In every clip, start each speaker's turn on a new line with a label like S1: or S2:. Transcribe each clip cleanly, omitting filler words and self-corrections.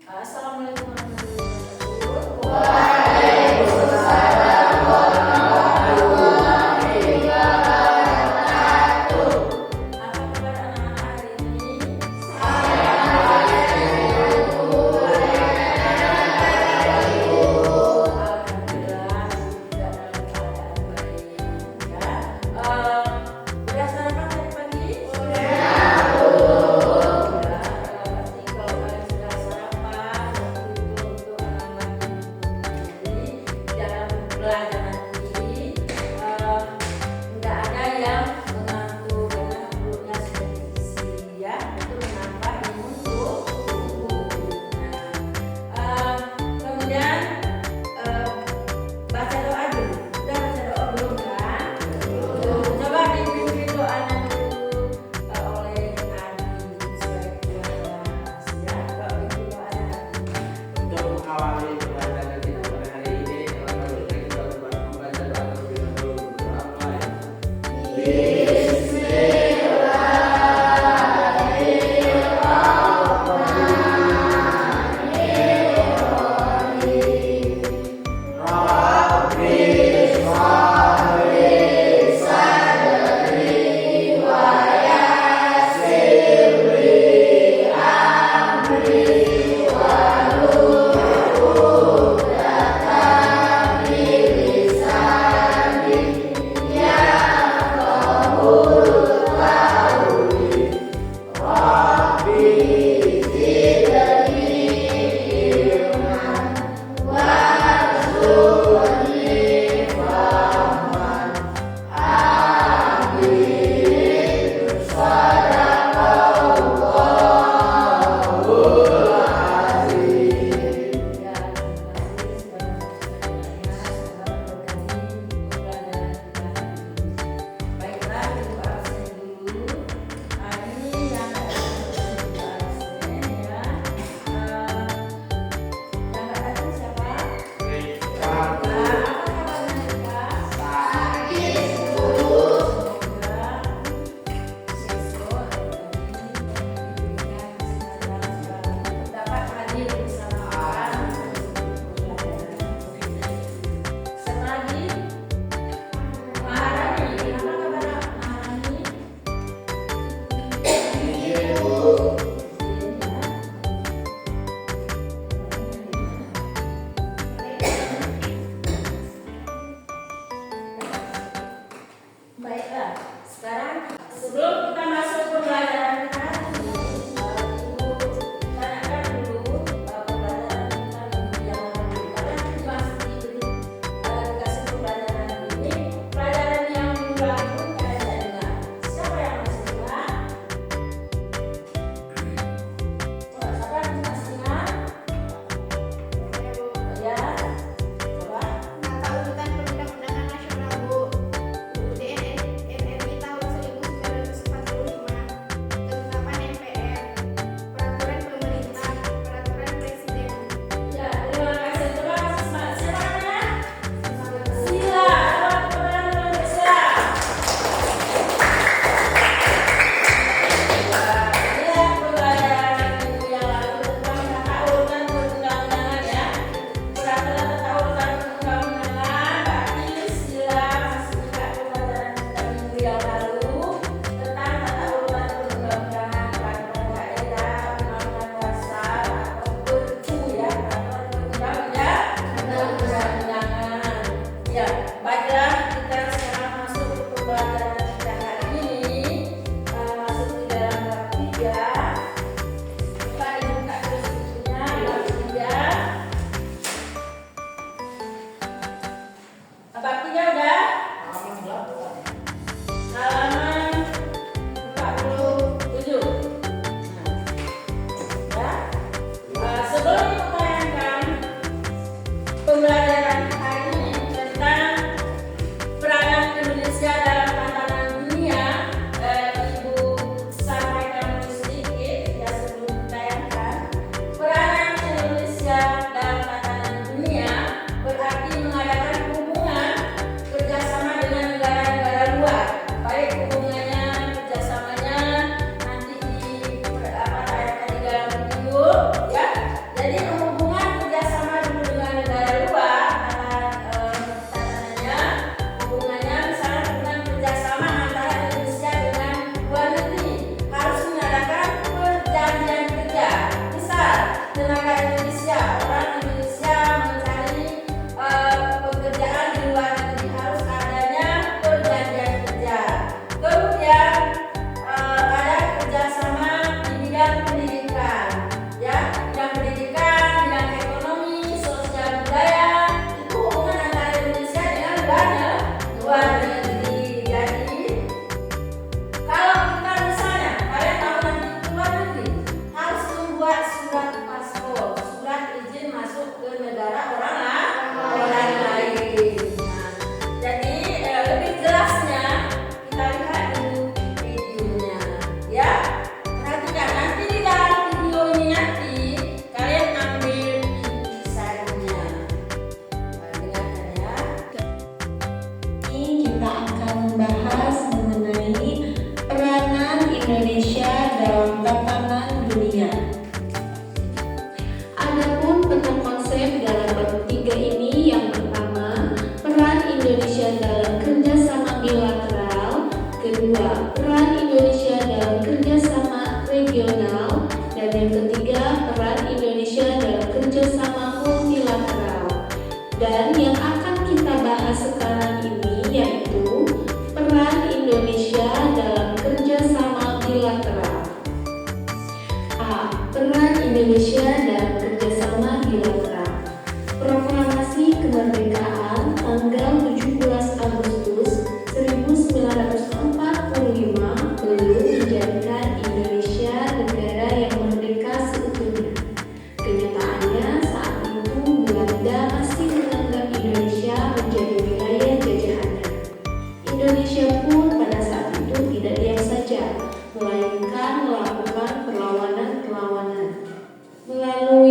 S1: Assalamualaikum warahmatullahi wabarakatuh.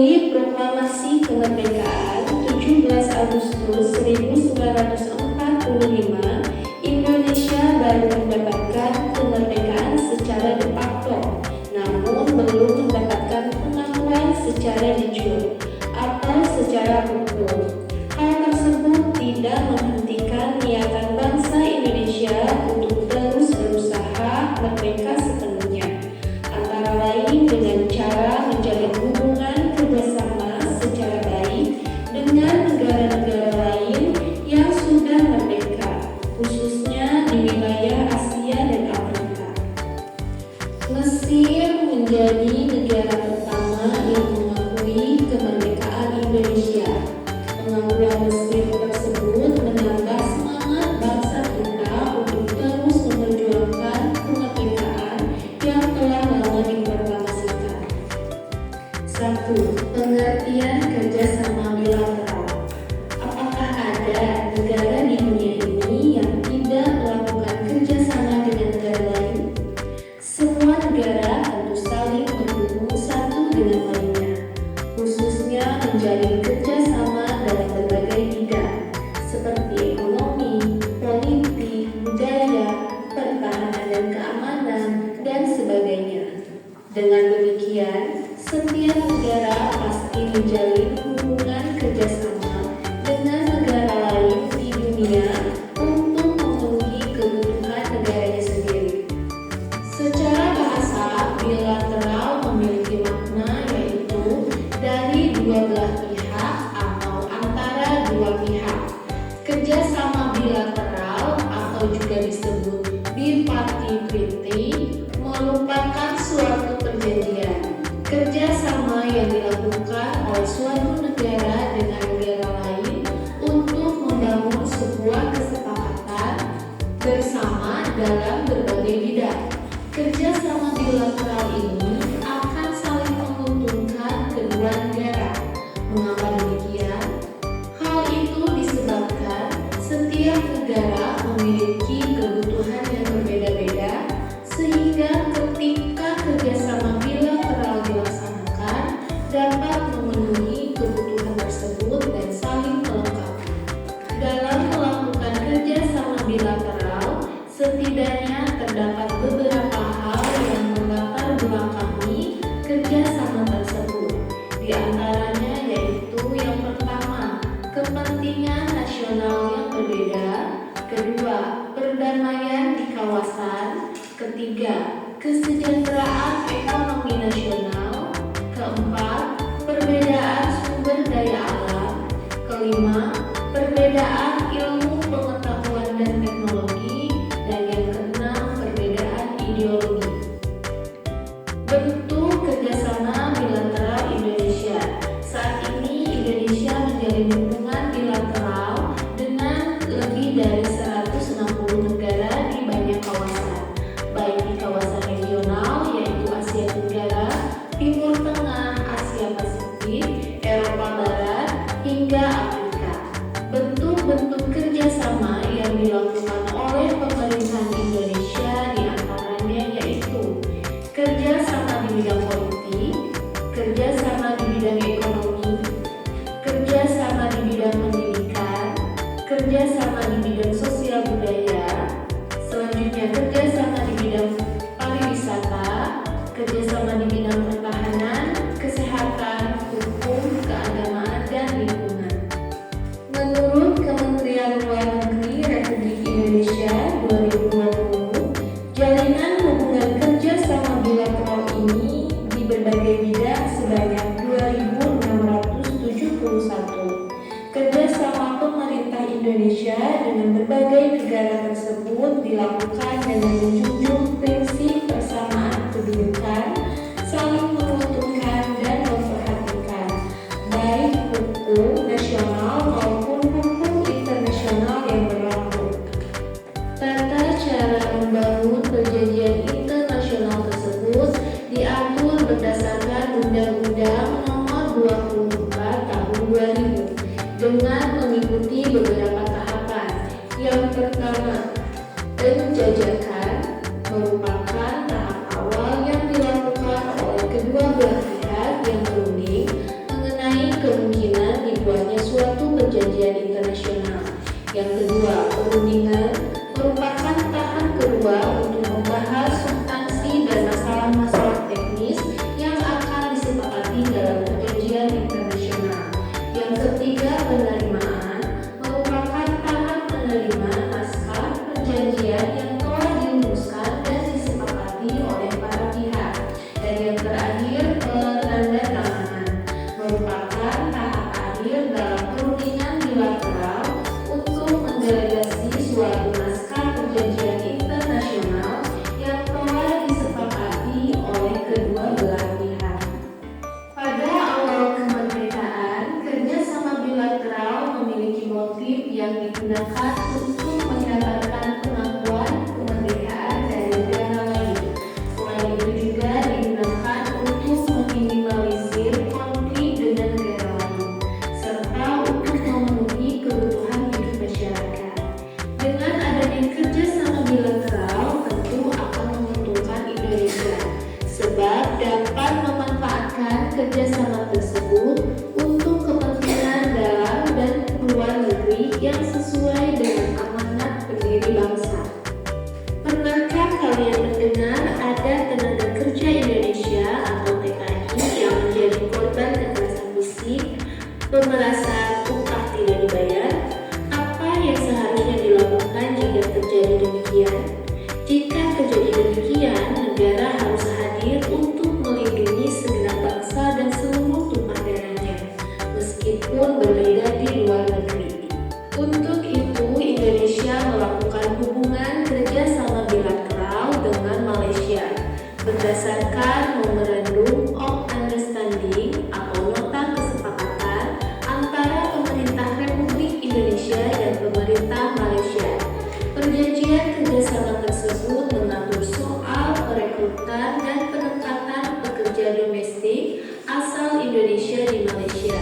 S2: Melalui Proklamasi Kemerdekaan 17 Agustus 1945, Indonesia baru mendapatkan kemerdekaan secara de facto, namun belum mendapatkan pengakuan secara de jure atau secara hukum. Hal tersebut tidak menghentikan niatan bangsa Indonesia untuk terus berusaha merdeka sepenuhnya, antara lain dengan cara menjalin hubungan kerjasama secara baik dengan negara-negara lain yang sudah merdeka, khususnya di wilayah Asia dan Afrika. Mesir menjadi negara pertama yang mengakui kemerdekaan Indonesia. Pengakuan Mesir tersebut menambah semangat bangsa kita untuk terus memperjuangkan kemerdekaan yang telah lama diproklamasikan. 1. Pengertian kerjasama bilateral. Apakah ada negara di dunia ini yang tidak melakukan kerjasama dengan negara lain? Semua negara tentu saling mendukung satu dengan lainnya, khususnya menjalin kerjasama dalam berbagai bidang seperti ekonomi, politik, budaya, pertahanan dan keamanan, dan sebagainya. Dengan demikian, setiap negara pasti menjalin hubungan kerjasama dengan negara lain di dunia untuk memenuhi kebutuhan negaranya sendiri. Secara bahasa, bilateral memiliki makna yaitu dari dua belah pihak atau antara dua pihak. Kerjasama bilateral atau juga disebut bipartite treaty merupakan suatu perjanjian kerjasama yang dilakukan oleh suatu negara dengan negara lain untuk membangun sebuah kesepakatan bersama dalam berbagai bidang. Kerjasama bilateral ini akan saling menguntungkan kedua negara. Mengapa demikian? Hal itu disebabkan setiap negara memiliki kebutuhan yang berbeda-beda, sehingga ketika kerjasama bilateral dilaksanakan dapat memenuhi kebutuhan tersebut dan saling melengkapi. Dalam melakukan kerjasama bilateral, setidaknya terdapat beberapa hal yang melatar belakangi kerjasama tersebut. Di antaranya yaitu yang pertama, kepentingan nasional yang berbeda. Kedua, perdamaian di kawasan. Ketiga, kesejahteraan ekonomi nasional. Keempat, perbedaan sumber daya alam. Kelima, perbedaan ilmu pengetahuan dan teknologi. Dan yang keenam, perbedaan ideologi. Bentuk kerjasama bilateral Indonesia. Saat ini Indonesia menjalin hubungan bilateral dengan lebih dari 160 negara di banyak kawasan, baik di kawasan regional yaitu Asia Tenggara, Timur Tengah, Asia Pasifik, Eropa Barat, hingga Afrika. Bentuk-bentuk kerjasama yang dilakukan oleh pemerintahan Indonesia diantaranya yaitu kerjasama di bidang politik, kerjasama di bidang ekonomi, kerjasama di bidang pendidikan, kerjasama di bidang sosial budaya, selanjutnya kerjasama di bidang pariwisata, kerjasama di bidang pertahanan, kesehatan, hukum, keagamaan, dan lingkungan. Menurut Kementerian Luar Negeri Republik Indonesia 2020, jalinan hubungan kerjasama bilateral ini di berbagai bidang sebanyak 2.671. Kerjasama pemerintah Indonesia dengan berbagai negara tersebut dilakukan dengan menjunjung prinsip persamaan kedudukan, saling menguntungkan dan memperhatikan baik hukum nasional maupun hukum internasional yang berlaku. Tata cara membangun perjanjian internasional tersebut diatur berdasarkan Undang-Undang Nomor 24 Tahun 2000 dengan mengikuti beberapa tahapan. Yang pertama, penjajakan merupakan tahap awal yang dilakukan oleh kedua belah pihak yang berunding merupakan tahap akhir dalam perundingan bilateral untuk mendelegasi suatu naskah perjanjian internasional yang telah disepakati oleh kedua belah pihak. Pada awal kemerdekaan, kerjasama bilateral memiliki motif yang digunakan untuk mendapatkan pengakuan kemerdekaan dari negara lain. Selain itu juga digunakan untuk meminimalisir konflik dengan negara lain, serta untuk memenuhi kebutuhan hidup masyarakat. Dengan adanya kerjasama bilateral tentu akan menguntungkan Indonesia, sebab dapat memanfaatkan kerjasama tersebut untuk kepentingan dalam dan luar negeri yang sesuai dengan amanat pendiri bangsa. Pernahkah kalian mendengar ada tenaga kerja Indonesia atau TKI yang menjadi korban kekerasan fisik, pemerasan, upah tidak dibayar? Apa yang seharusnya dilakukan jika terjadi demikian? Jika terjadi demikian, negara harus hadir untuk melindungi segenap bangsa dan seluruh tumpah darahnya, meskipun berbeda di luar negeri. Untuk itu, Indonesia melakukan hubungan kerjasama bilateral dengan Malaysia berdasarkan Memorandum of Understanding atau nota kesepakatan antara pemerintah Republik Indonesia dan pemerintah Malaysia. Perjanjian kerjasama tersebut mengatur soal perekrutan dan penempatan pekerja domestik asal Indonesia di Malaysia.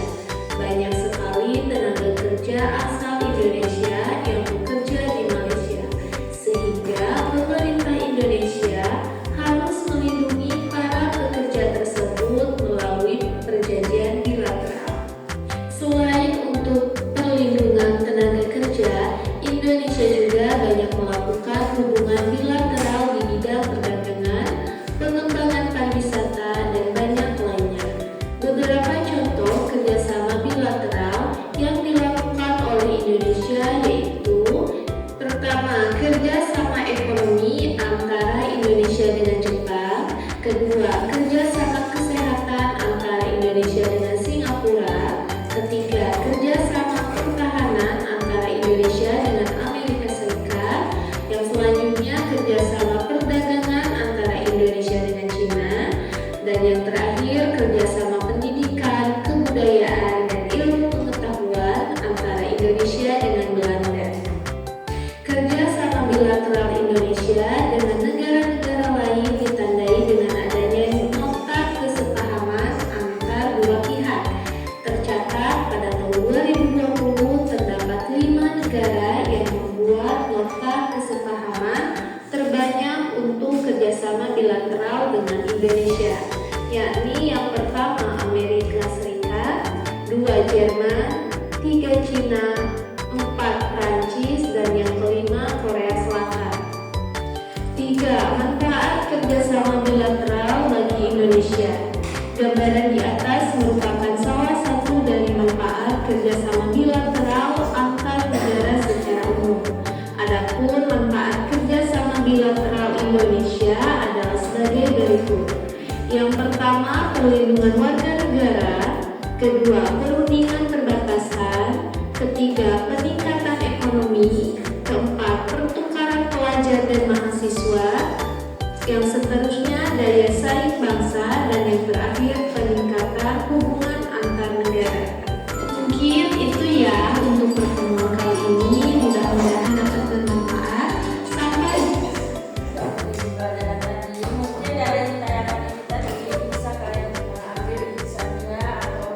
S2: Banyak sekali tenaga kerja asal Indonesia yang bekerja di Malaysia, sehingga pemerintah Indonesia harus melindungi para pekerja tersebut melalui perjanjian bilateral. Selain untuk perlindungan tenaga kerja, Indonesia juga banyak melakukan hubungan bilateral di bidang perdagangan, pengembangan pariwisata, dan banyak lainnya. Beberapa contoh kerjasama bilateral yang dilakukan oleh Indonesia yaitu: pertama, kerjasama ekonomi antara Indonesia dengan Jepang; kedua, kerjasama kesehatan antara Indonesia dengan Singapura; ketiga, kerjasama pertahanan antara Indonesia dengan Amerika Serikat; yang selanjutnya kerjasama perdagangan antara Indonesia dengan Cina; dan yang terakhir kerjasama pendidikan, kebudayaan, dan ilmu pengetahuan antara Indonesia dengan Belanda. Kerjasama bilateral Indonesia dengan negara-negara lain ditandai dengan adanya nota kesepahaman antar dua pihak. Tercatat pada tahun 2020 terdapat 5 negara yang membuat nota kesepahaman terbanyak untuk kerjasama bilateral dengan Indonesia, yakni yang pertama Amerika Serikat, 2 Jerman, 3 Cina, 4 Prancis, dan yang kelima Korea Selatan. 3. Manfaat kerjasama bilateral bagi Indonesia. Gambaran di atas merupakan salah satu dari manfaat kerjasama bilateral antar negara secara umum. Adapun manfaat kerjasama bilateral Indonesia adalah sebagai berikut. Yang pertama, perlindungan warga negara; kedua, perundingan perbatasan; ketiga, peningkatan ekonomi; keempat, pertukaran pelajar dan mahasiswa; yang seterusnya, daya saing bangsa; dan yang terakhir, peningkatan hubungan antar negara. Mungkin itu ya untuk pertemuan kali ini, mudah-mudahan dapat bermanfaat. Sampai
S1: Mungkin dari tayangan ini tadi bisa kalian ambil saja atau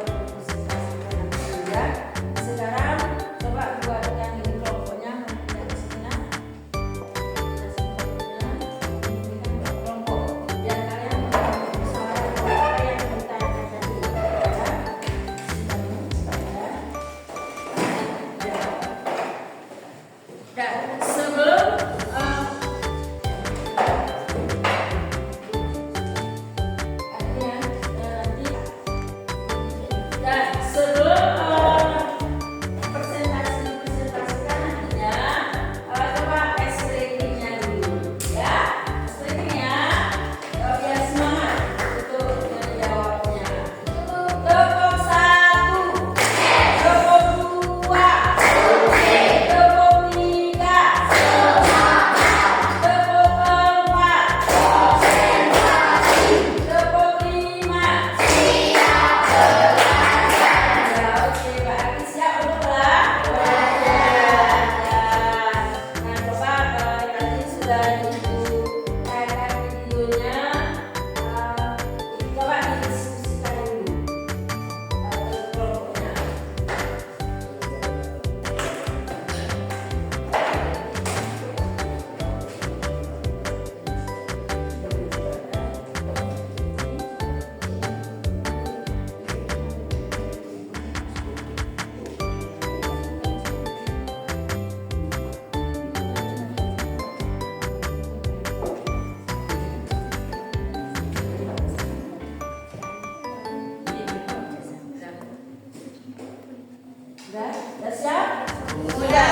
S1: Sudah siap? Sudah.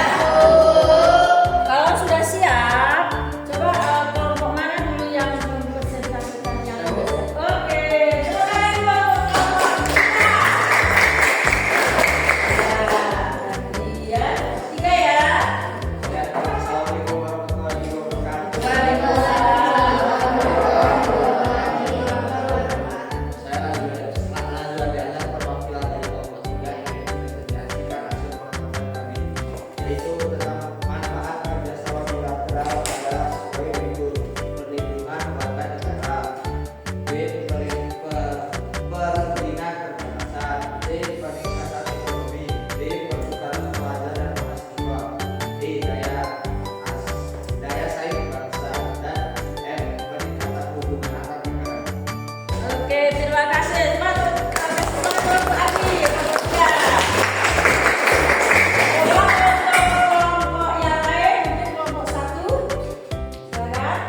S1: Kalau sudah siap, coba kelompok mana dulu yang mempresentasikan yang oke, silakan kelompok kita. Ya, tiga ya.
S3: Assalamualaikum warahmatullahi wabarakatuh. Saya Nazwa Diana, perwakilan dari kelompok 3 yang mengintegrasikan hasil pengamatan kami, yaitu tentang manfaat kerjasama bilateral adalah sebagai berikut: perlindungan warga negara, B. Perlindungan kebebasan, C. Peningkatan ekonomi, D. Pertukaran pelajar dan mahasiswa, D. Daya saing bangsa, dan M. Peningkatan hubungan antar negara.
S1: Oke, terima kasih. Semangat kelompok Abi, kelompok 3. Kelompok yang lain, mungkin kelompok 1. Silakan.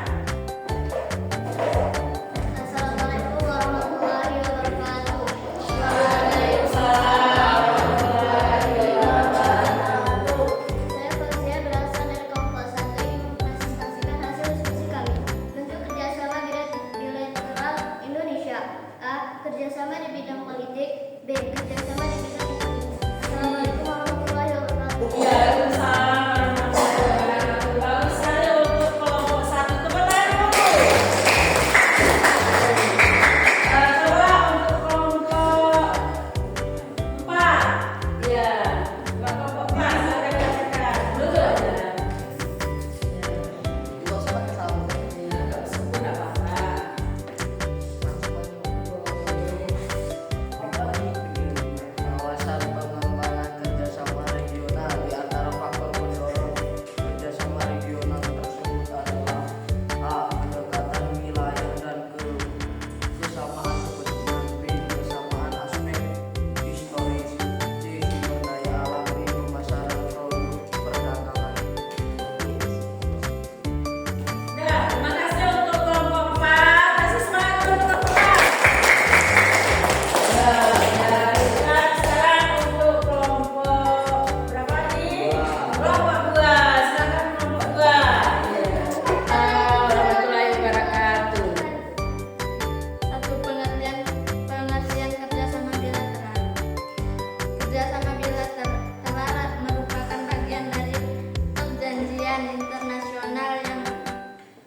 S4: Assalamualaikum warahmatullahi wabarakatuh.
S1: Waalaikumsalam warahmatullahi wabarakatuh.
S4: Saya Fauzia berasal dari kelompok 1 yang mempresentasikan hasil diskusi kami. Bentuk kerjasama bilateral Indonesia: A. Kerjasama di bidang politik, B. Kerjasama di bidang ekonomi. Assalamualaikum warahmatullahi wabarakatuh.
S1: Waalaikumsalam warahmatullahi wabarakatuh. Bagus sekali untuk kelompok 1. Tepuk tangan dulu. Coba untuk kelompok 4. Ya, kelompok 4 silakan dibacakan. Dulu aja. Nggak sebut nggak apa-apa.
S3: Kawasan pengembangan kerjasama regional di antara faktor pendorong kerjasama regional tersebut adalah A. Kedekatan wilayah dan kesamaan kepentingan, B. Kesamaan aspek historis, C. Sumber daya alam, D. pemasaran produk perdagangan.
S1: Ya, terima kasih untuk kelompok 4. Kasih semangat untuk kelompok 4. Sekarang untuk kelompok berapa nih? Kelompok 2. Silakan kelompok 2. Warahmatullahi wabarakatuh.
S4: Satu, pengertian kerjasama bilateral. Kerjasama bilateral merupakan bagian dari perjanjian internasional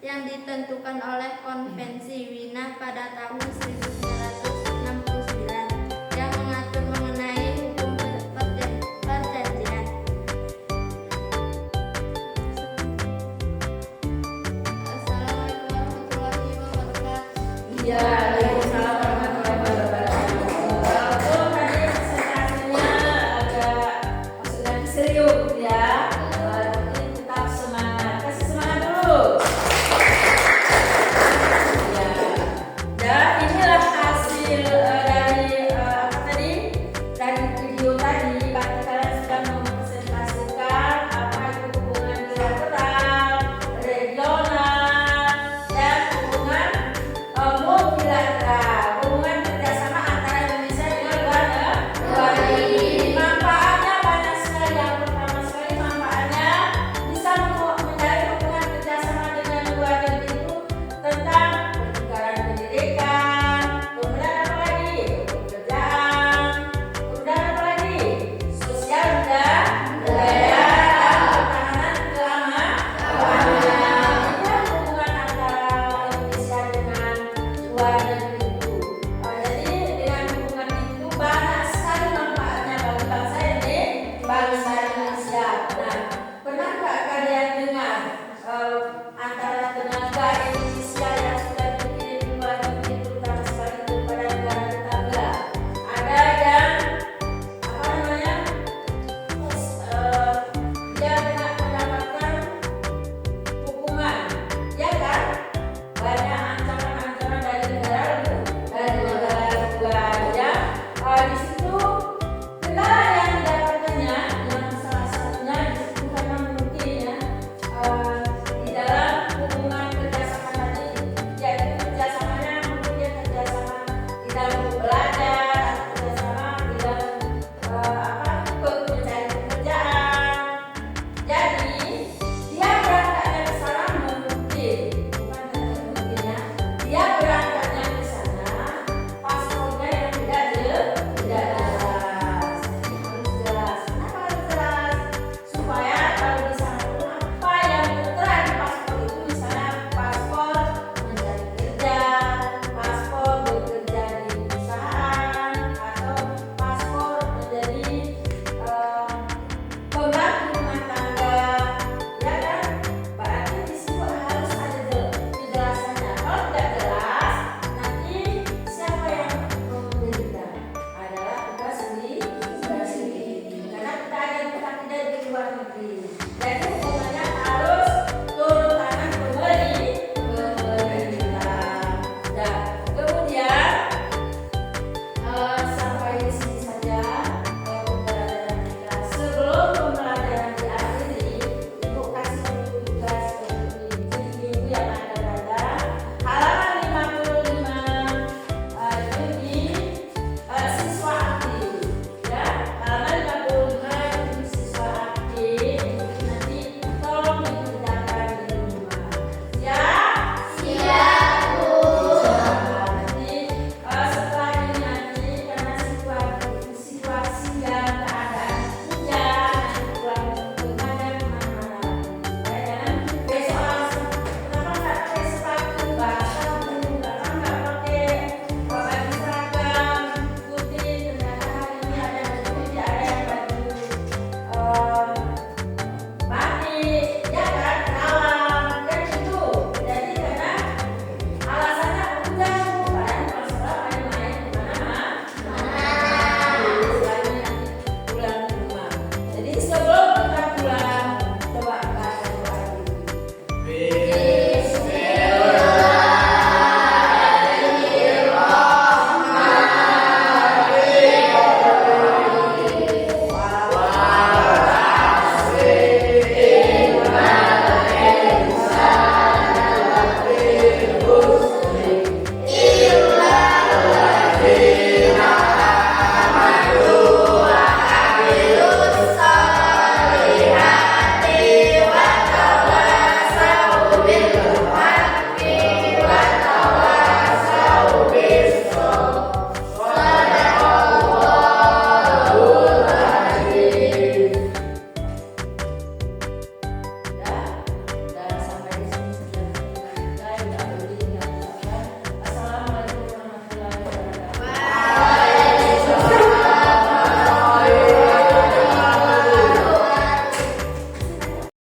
S4: yang ditentukan oleh Konvensi Wina pada tahun 1969 yang mengatur mengenai hukum perjanjian. Assalamualaikum warahmatullahi wabarakatuh.
S1: Iya,